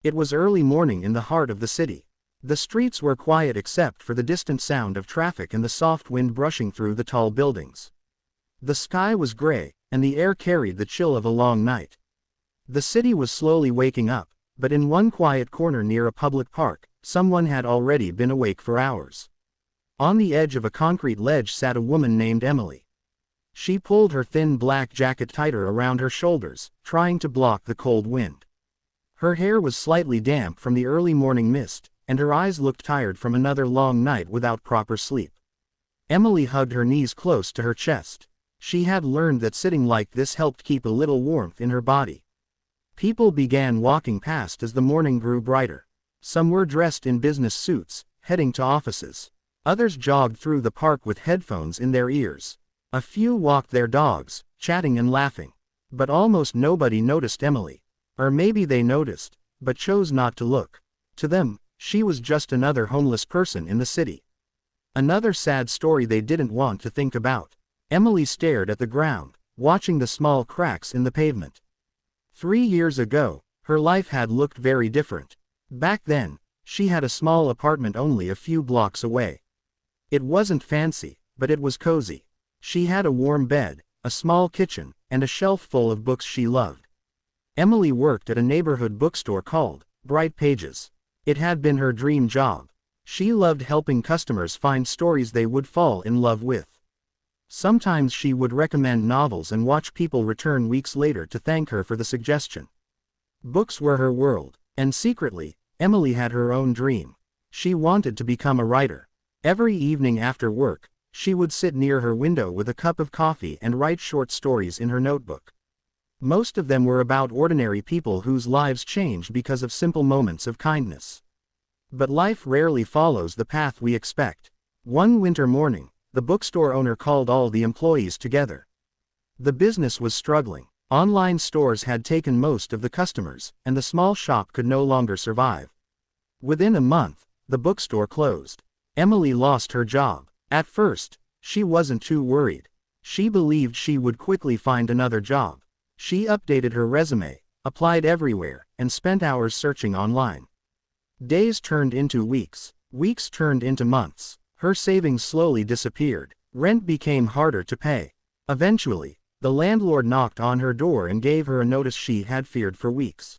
It was early morning in the heart of the city. The streets were quiet except for the distant sound of traffic and the soft wind brushing through the tall buildings. The sky was gray, and the air carried the chill of a long night. The city was slowly waking up, but in one quiet corner near a public park, someone had already been awake for hours. On the edge of a concrete ledge sat a woman named Emily. She pulled her thin black jacket tighter around her shoulders, trying to block the cold wind. Her hair was slightly damp from the early morning mist, and her eyes looked tired from another long night without proper sleep. Emily hugged her knees close to her chest. She had learned that sitting like this helped keep a little warmth in her body. People began walking past as the morning grew brighter. Some were dressed in business suits, heading to offices. Others jogged through the park with headphones in their ears. A few walked their dogs, chatting and laughing. But almost nobody noticed Emily. Or maybe they noticed, but chose not to look. To them, she was just another homeless person in the city. Another sad story they didn't want to think about. Emily stared at the ground, watching the small cracks in the pavement. 3 years ago, her life had looked very different. Back then, she had a small apartment only a few blocks away. It wasn't fancy, but it was cozy. She had a warm bed, a small kitchen, and a shelf full of books she loved. Emily worked at a neighborhood bookstore called Bright Pages. It had been her dream job. She loved helping customers find stories they would fall in love with. Sometimes she would recommend novels and watch people return weeks later to thank her for the suggestion. Books were her world, and secretly, Emily had her own dream. She wanted to become a writer. Every evening after work, she would sit near her window with a cup of coffee and write short stories in her notebook. Most of them were about ordinary people whose lives changed because of simple moments of kindness. But life rarely follows the path we expect. One winter morning, the bookstore owner called all the employees together. The business was struggling. Online stores had taken most of the customers, and the small shop could no longer survive. Within a month, the bookstore closed. Emily lost her job. At first, she wasn't too worried. She believed she would quickly find another job. She updated her resume, applied everywhere, and spent hours searching online. Days turned into weeks. Weeks turned into months. Her savings slowly disappeared. Rent became harder to pay. Eventually, the landlord knocked on her door and gave her a notice she had feared for weeks.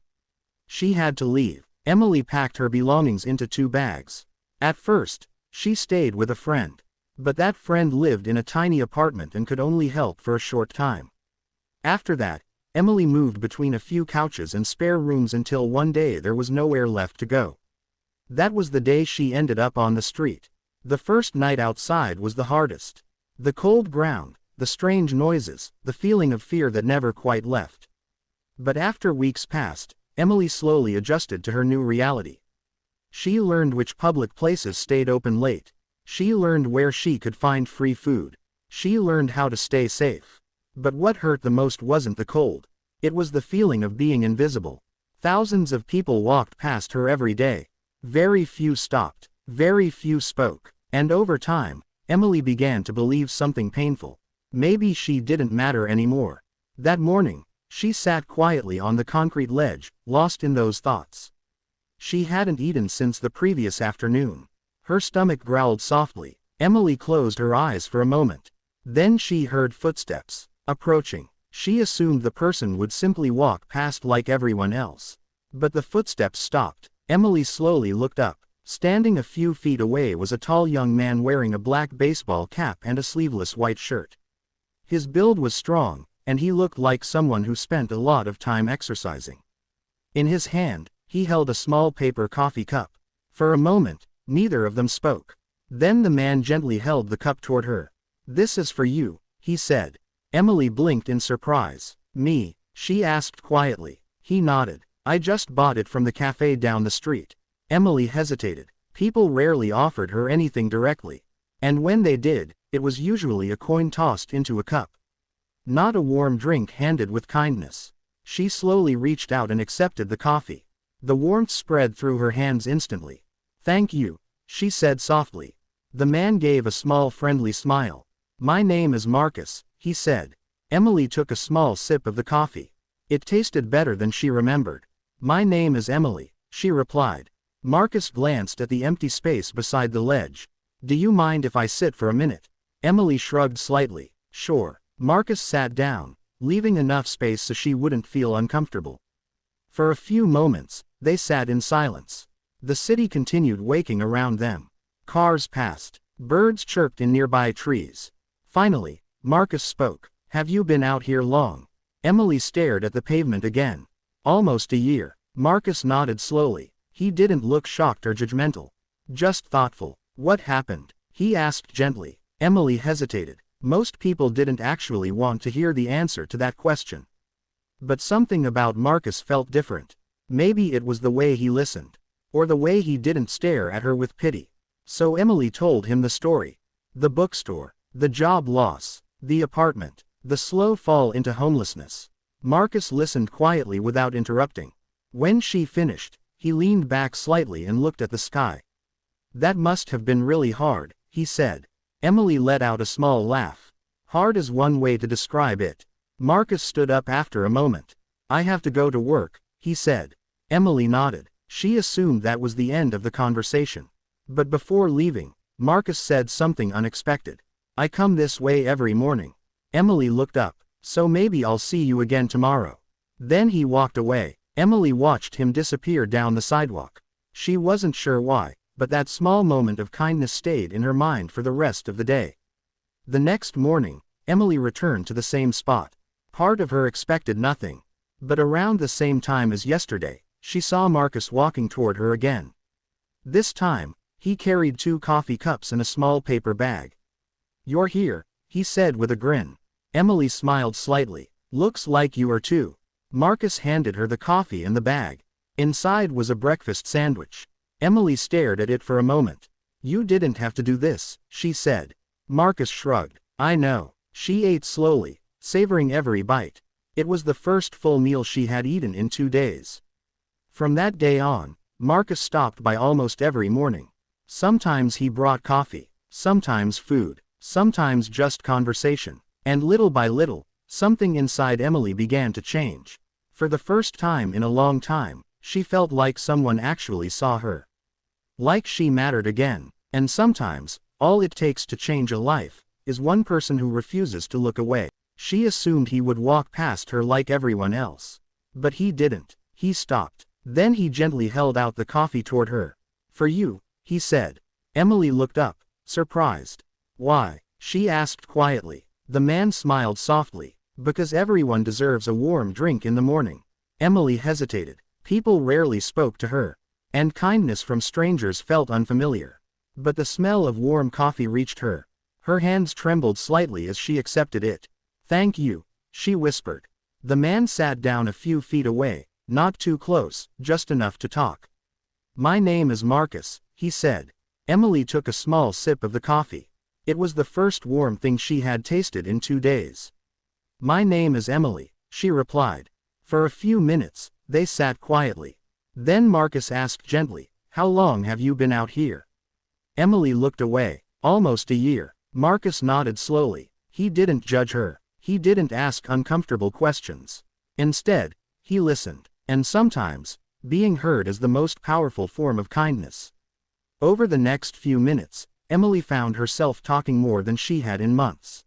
She had to leave. Emily packed her belongings into 2 bags. At first, she stayed with a friend. But that friend lived in a tiny apartment and could only help for a short time. After that, Emily moved between a few couches and spare rooms until one day there was nowhere left to go. That was the day she ended up on the street. The first night outside was the hardest. The cold ground, the strange noises, the feeling of fear that never quite left. But after weeks passed, Emily slowly adjusted to her new reality. She learned which public places stayed open late. She learned where she could find free food. She learned how to stay safe. But what hurt the most wasn't the cold. It was the feeling of being invisible. Thousands of people walked past her every day. Very few stopped. Very few spoke. And over time, Emily began to believe something painful. Maybe she didn't matter anymore. That morning, she sat quietly on the concrete ledge, lost in those thoughts. She hadn't eaten since the previous afternoon. Her stomach growled softly. Emily closed her eyes for a moment. Then she heard footsteps approaching. She assumed the person would simply walk past like everyone else. But the footsteps stopped. Emily slowly looked up. Standing a few feet away was a tall young man wearing a black baseball cap and a sleeveless white shirt. His build was strong, and he looked like someone who spent a lot of time exercising. In his hand, he held a small paper coffee cup. For a moment, neither of them spoke. Then the man gently held the cup toward her. "This is for you," he said. Emily blinked in surprise. "Me?" she asked quietly. He nodded. "I just bought it from the cafe down the street." Emily hesitated. People rarely offered her anything directly. And when they did, it was usually a coin tossed into a cup. Not a warm drink handed with kindness. She slowly reached out and accepted the coffee. The warmth spread through her hands instantly. "Thank you," she said softly. The man gave a small friendly smile. "My name is Marcus," he said. Emily took a small sip of the coffee. It tasted better than she remembered. "My name is Emily," she replied. Marcus glanced at the empty space beside the ledge. Do you mind if I sit for a minute? Emily shrugged slightly. Sure. Marcus sat down, leaving enough space so she wouldn't feel uncomfortable. For a few moments, they sat in silence. The city continued waking around them. Cars passed. Birds chirped in nearby trees. Finally, Marcus spoke. Have you been out here long? Emily stared at the pavement again. Almost a year. Marcus nodded slowly. He didn't look shocked or judgmental. Just thoughtful. What happened? He asked gently. Emily hesitated. Most people didn't actually want to hear the answer to that question. But something about Marcus felt different. Maybe it was the way he listened. Or the way he didn't stare at her with pity. So Emily told him the story. The bookstore. The job loss. The apartment. The slow fall into homelessness. Marcus listened quietly without interrupting. When she finished, he leaned back slightly and looked at the sky. That must have been really hard, he said. Emily let out a small laugh. Hard is one way to describe it. Marcus stood up after a moment. I have to go to work, he said. Emily nodded. She assumed that was the end of the conversation. But before leaving, Marcus said something unexpected. I come this way every morning. Emily looked up. So maybe I'll see you again tomorrow. Then he walked away. Emily watched him disappear down the sidewalk. She wasn't sure why, but that small moment of kindness stayed in her mind for the rest of the day. The next morning, Emily returned to the same spot. Part of her expected nothing. But around the same time as yesterday, she saw Marcus walking toward her again. This time, he carried 2 coffee cups and a small paper bag. You're here, he said with a grin. Emily smiled slightly. Looks like you are too. Marcus handed her the coffee and the bag. Inside was a breakfast sandwich. Emily stared at it for a moment. You didn't have to do this, she said. Marcus shrugged. I know. She ate slowly, savoring every bite. It was the first full meal she had eaten in 2 days. From that day on, Marcus stopped by almost every morning. Sometimes he brought coffee, sometimes food, sometimes just conversation. And little by little, something inside Emily began to change. For the first time in a long time, she felt like someone actually saw her. Like she mattered again. And sometimes, all it takes to change a life, is one person who refuses to look away. She assumed he would walk past her like everyone else. But he didn't. He stopped. Then he gently held out the coffee toward her. For you, he said. Emily looked up, surprised. Why? She asked quietly. The man smiled softly. Because everyone deserves a warm drink in the morning. Emily hesitated. People rarely spoke to her. And kindness from strangers felt unfamiliar. But the smell of warm coffee reached her. Her hands trembled slightly as she accepted it. Thank you, she whispered. The man sat down a few feet away, not too close, just enough to talk. My name is Marcus, he said. Emily took a small sip of the coffee. It was the first warm thing she had tasted in 2 days. My name is Emily, she replied. For a few minutes, they sat quietly. Then Marcus asked gently, how long have you been out here? Emily looked away. Almost a year. Marcus nodded slowly. He didn't judge her. He didn't ask uncomfortable questions. Instead, he listened. And sometimes, being heard is the most powerful form of kindness. Over the next few minutes, Emily found herself talking more than she had in months.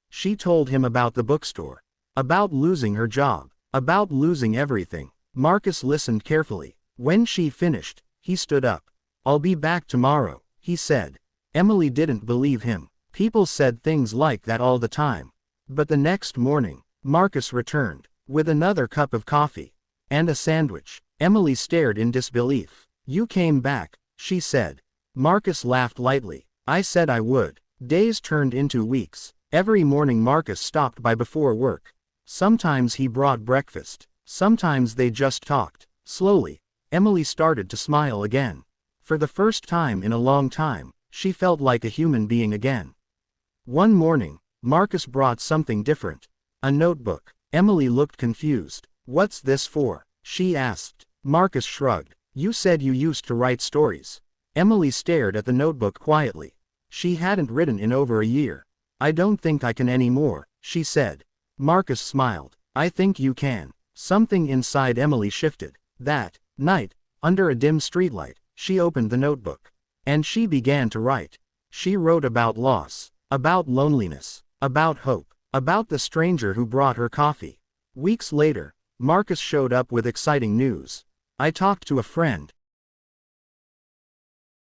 She told him about the bookstore. About losing her job. About losing everything. Marcus listened carefully. When she finished, he stood up. I'll be back tomorrow, he said. Emily didn't believe him. People said things like that all the time. But the next morning, Marcus returned, with another cup of coffee. And a sandwich. Emily stared in disbelief. You came back, she said. Marcus laughed lightly. I said I would. Days turned into weeks. Every morning Marcus stopped by before work. Sometimes he brought breakfast. Sometimes they just talked. Slowly, Emily started to smile again. For the first time in a long time, she felt like a human being again. One morning, Marcus brought something different. A notebook. Emily looked confused. What's this for? She asked. Marcus shrugged. You said you used to write stories. Emily stared at the notebook quietly. She hadn't written in over a year. I don't think I can anymore, she said. Marcus smiled. I think you can. Something inside Emily shifted. That night, Under a dim streetlight, she opened the notebook. And she began to write. She wrote about loss, about loneliness, about hope, about the stranger who brought her coffee. Weeks later, Marcus showed up with exciting news. "I talked to a friend,"